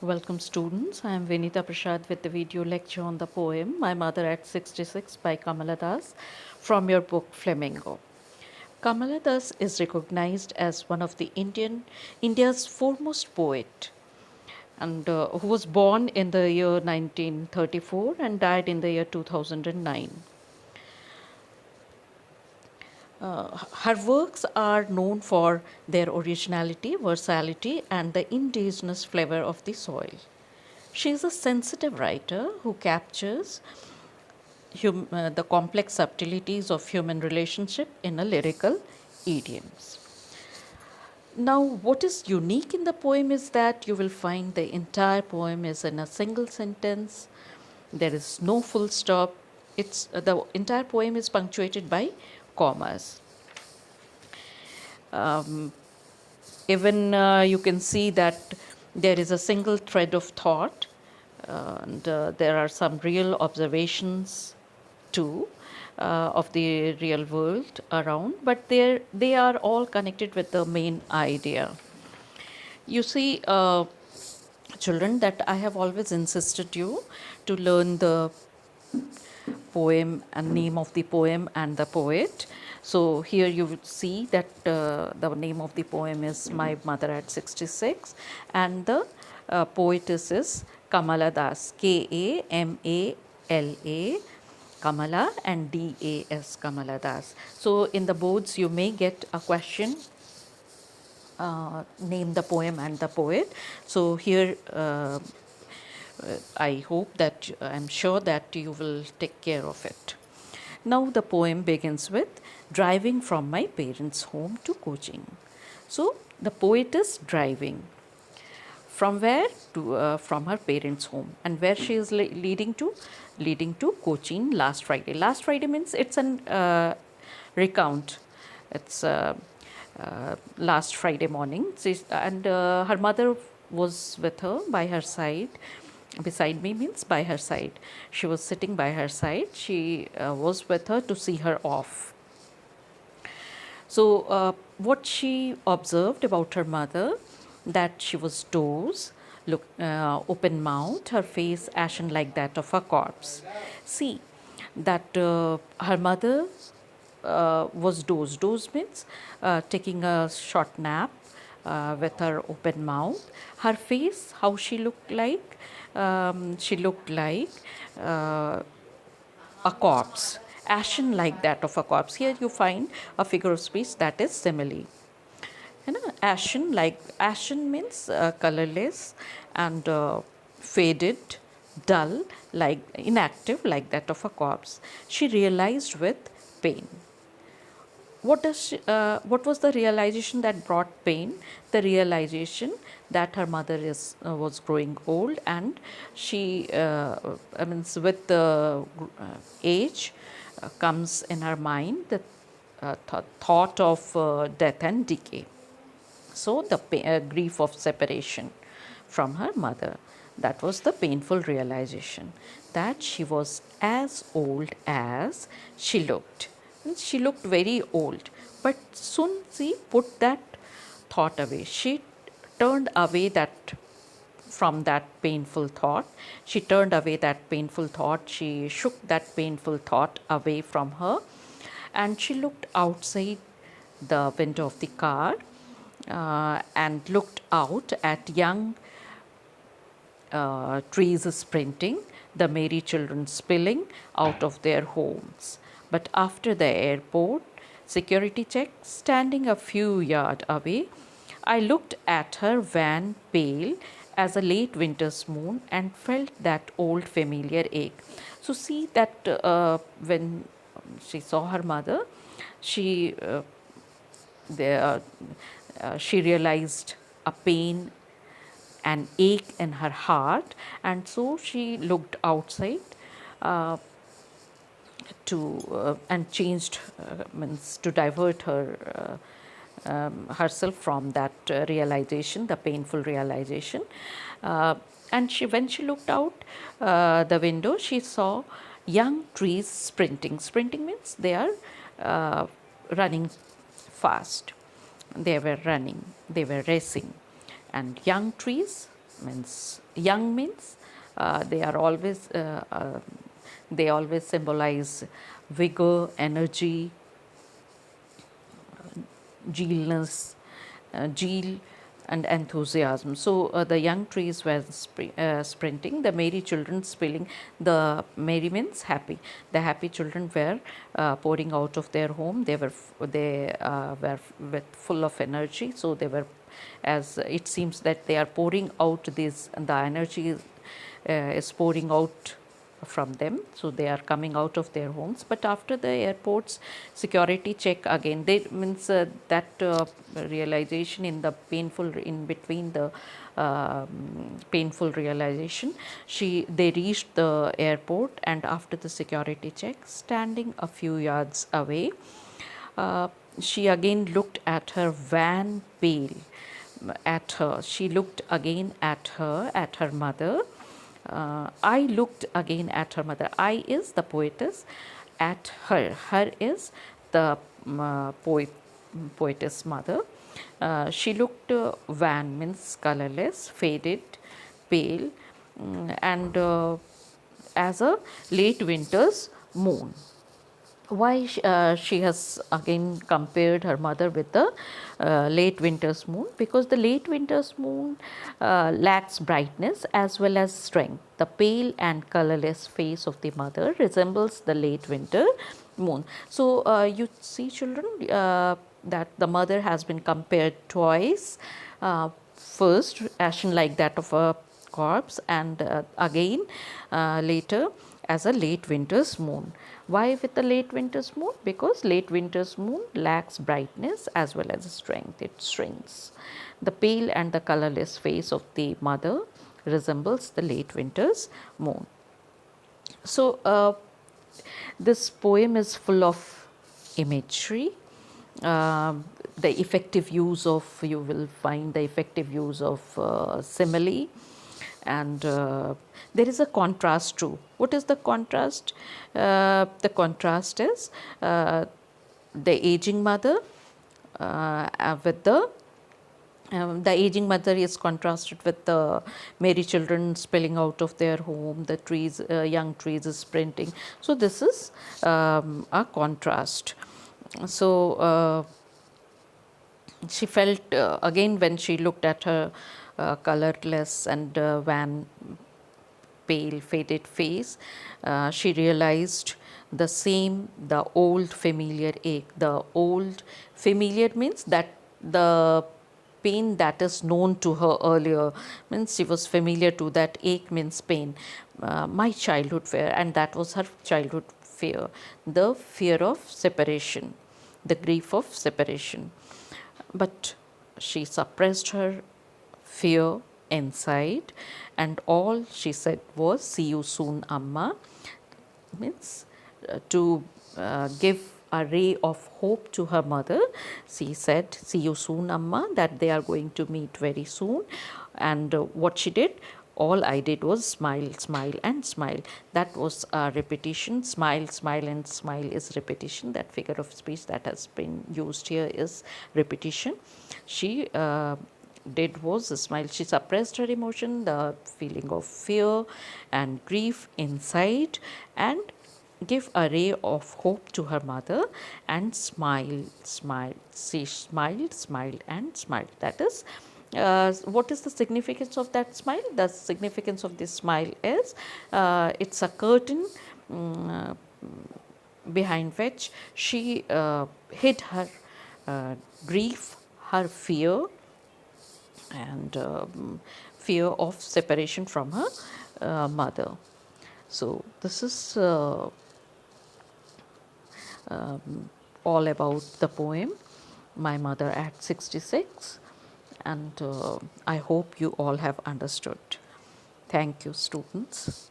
Welcome students, I am Vinita Prasad with the video lecture on the poem My Mother at 66 by Kamala from your book Flamingo. Kamala is recognized as one of the India's foremost poet and who was born in the year 1934 and died in the year 2009. Her works are known for their originality, versatility, and the indigenous flavor of the soil. She is a sensitive writer who captures the complex subtleties of human relationship in a lyrical idioms. Now, what is unique in the poem is that you will find the entire poem is in a single sentence. There is no full stop. It's the entire poem is punctuated by commas. Even you can see that there is a single thread of thought, and there are some real observations too of the real world around, but they are all connected with the main idea. You see, children, that I have always insisted you to learn the poem and name of the poem and the poet. So here you would see that the name of the poem is My Mother at 66 and the poetess is Kamala Das, Kamala, Kamala and Das, Kamala Das. So in the boards you may get a question, name the poem and the poet. So here I hope that I'm sure that you will take care of it. Now the poem begins with driving from my parents' home to coaching. So the poet is driving from where to from her parents' home, and where she is leading to Cochin last Friday. Last Friday means it's an recount. It's last Friday morning, and her mother was with her by her side. Beside me means by her side. She was sitting by her side. She was with her to see her off. So, what she observed about her mother, that she was dose, open mouth, her face ashen like that of a corpse. See, that her mother was dozed. Doze means taking a short nap with her open mouth. Her face, how she looked like? She looked like a corpse, ashen like that of a corpse. Here you find a figure of speech that is simile. Ashen means colorless and faded, dull, like inactive, like that of a corpse. She realized with pain. What was the realization that brought pain? The realization that her mother was growing old, and she with the age comes in her mind the thought of death and decay. So the grief of separation from her mother, that was the painful realization that she was as old as she looked. She looked very old, but soon she put that thought away. She turned away that from that painful thought. She turned away that painful thought. She shook that painful thought away from her, and she looked outside the window of the car and looked out at young trees sprinting, the merry children spilling out of their homes. But after the airport security check, standing a few yards away, I looked at her van pale as a late winter's moon and felt that old familiar ache. So see that when she saw her mother, she she realized a pain, an ache in her heart, and so she looked outside and changed means to divert herself from that realization, the painful realization. And when she looked out the window, she saw young trees sprinting. Sprinting means they are running fast. They were running, they were racing, and young trees means young means they are always they always symbolize vigor, energy, zealness, zeal and enthusiasm. So the young trees were sprinting, the merry children spilling. The merry means happy. The happy children were pouring out of their home. They were with full of energy. So they were, as it seems that they are pouring out this. The energy is pouring out from them, so they are coming out of their homes. But after the airport's security check, again they means that realization in the painful, in between the painful realization, they reached the airport, and after the security check, standing a few yards away, uh, she again looked at her van, pale at her. She looked again at her mother. I looked again at her mother. I is the poetess, at her. Her is the poetess mother. She looked wan means colorless, faded, pale, and as a late winter's moon. Why she has again compared her mother with the late winter's moon? Because the late winter's moon lacks brightness as well as strength. The pale and colorless face of the mother resembles the late winter moon. So you see, children, that the mother has been compared twice. First, ashen like that of a corpse, and again later as a late winter's moon. Why with the late winter's moon? Because late winter's moon lacks brightness as well as strength. It shrinks. The pale and the colorless face of the mother resembles the late winter's moon. So this poem is full of imagery. The effective use of, you will find the effective use of simile, and there is a contrast too. What is the contrast? The contrast is the aging mother with the aging mother is contrasted with the merry children spilling out of their home, the trees, young trees is sprinting. So this is a contrast. So she felt again when she looked at her colorless and wan, pale, faded face, she realized the same, the old familiar ache. The old familiar means that the pain that is known to her earlier, means she was familiar to that. Ache means pain. My childhood fear, and that was her childhood fear, the fear of separation, the grief of separation. But she suppressed her fear inside, and all she said was, "See you soon, Amma." Means to give a ray of hope to her mother. She said, "See you soon, Amma," that they are going to meet very soon. And what she did, all I did was smile, smile, and smile. That was a repetition. Smile, smile, and smile is repetition. That figure of speech that has been used here is repetition. She did was smile. She suppressed her emotion, the feeling of fear and grief inside, and give a ray of hope to her mother, and smile, smile. She smiled, smiled, and smiled. That is, what is the significance of that smile? The significance of this smile is it's a curtain behind which she hid her grief, her fear, and fear of separation from her mother. So this is all about the poem My Mother at 66, and I hope you all have understood. Thank you, students.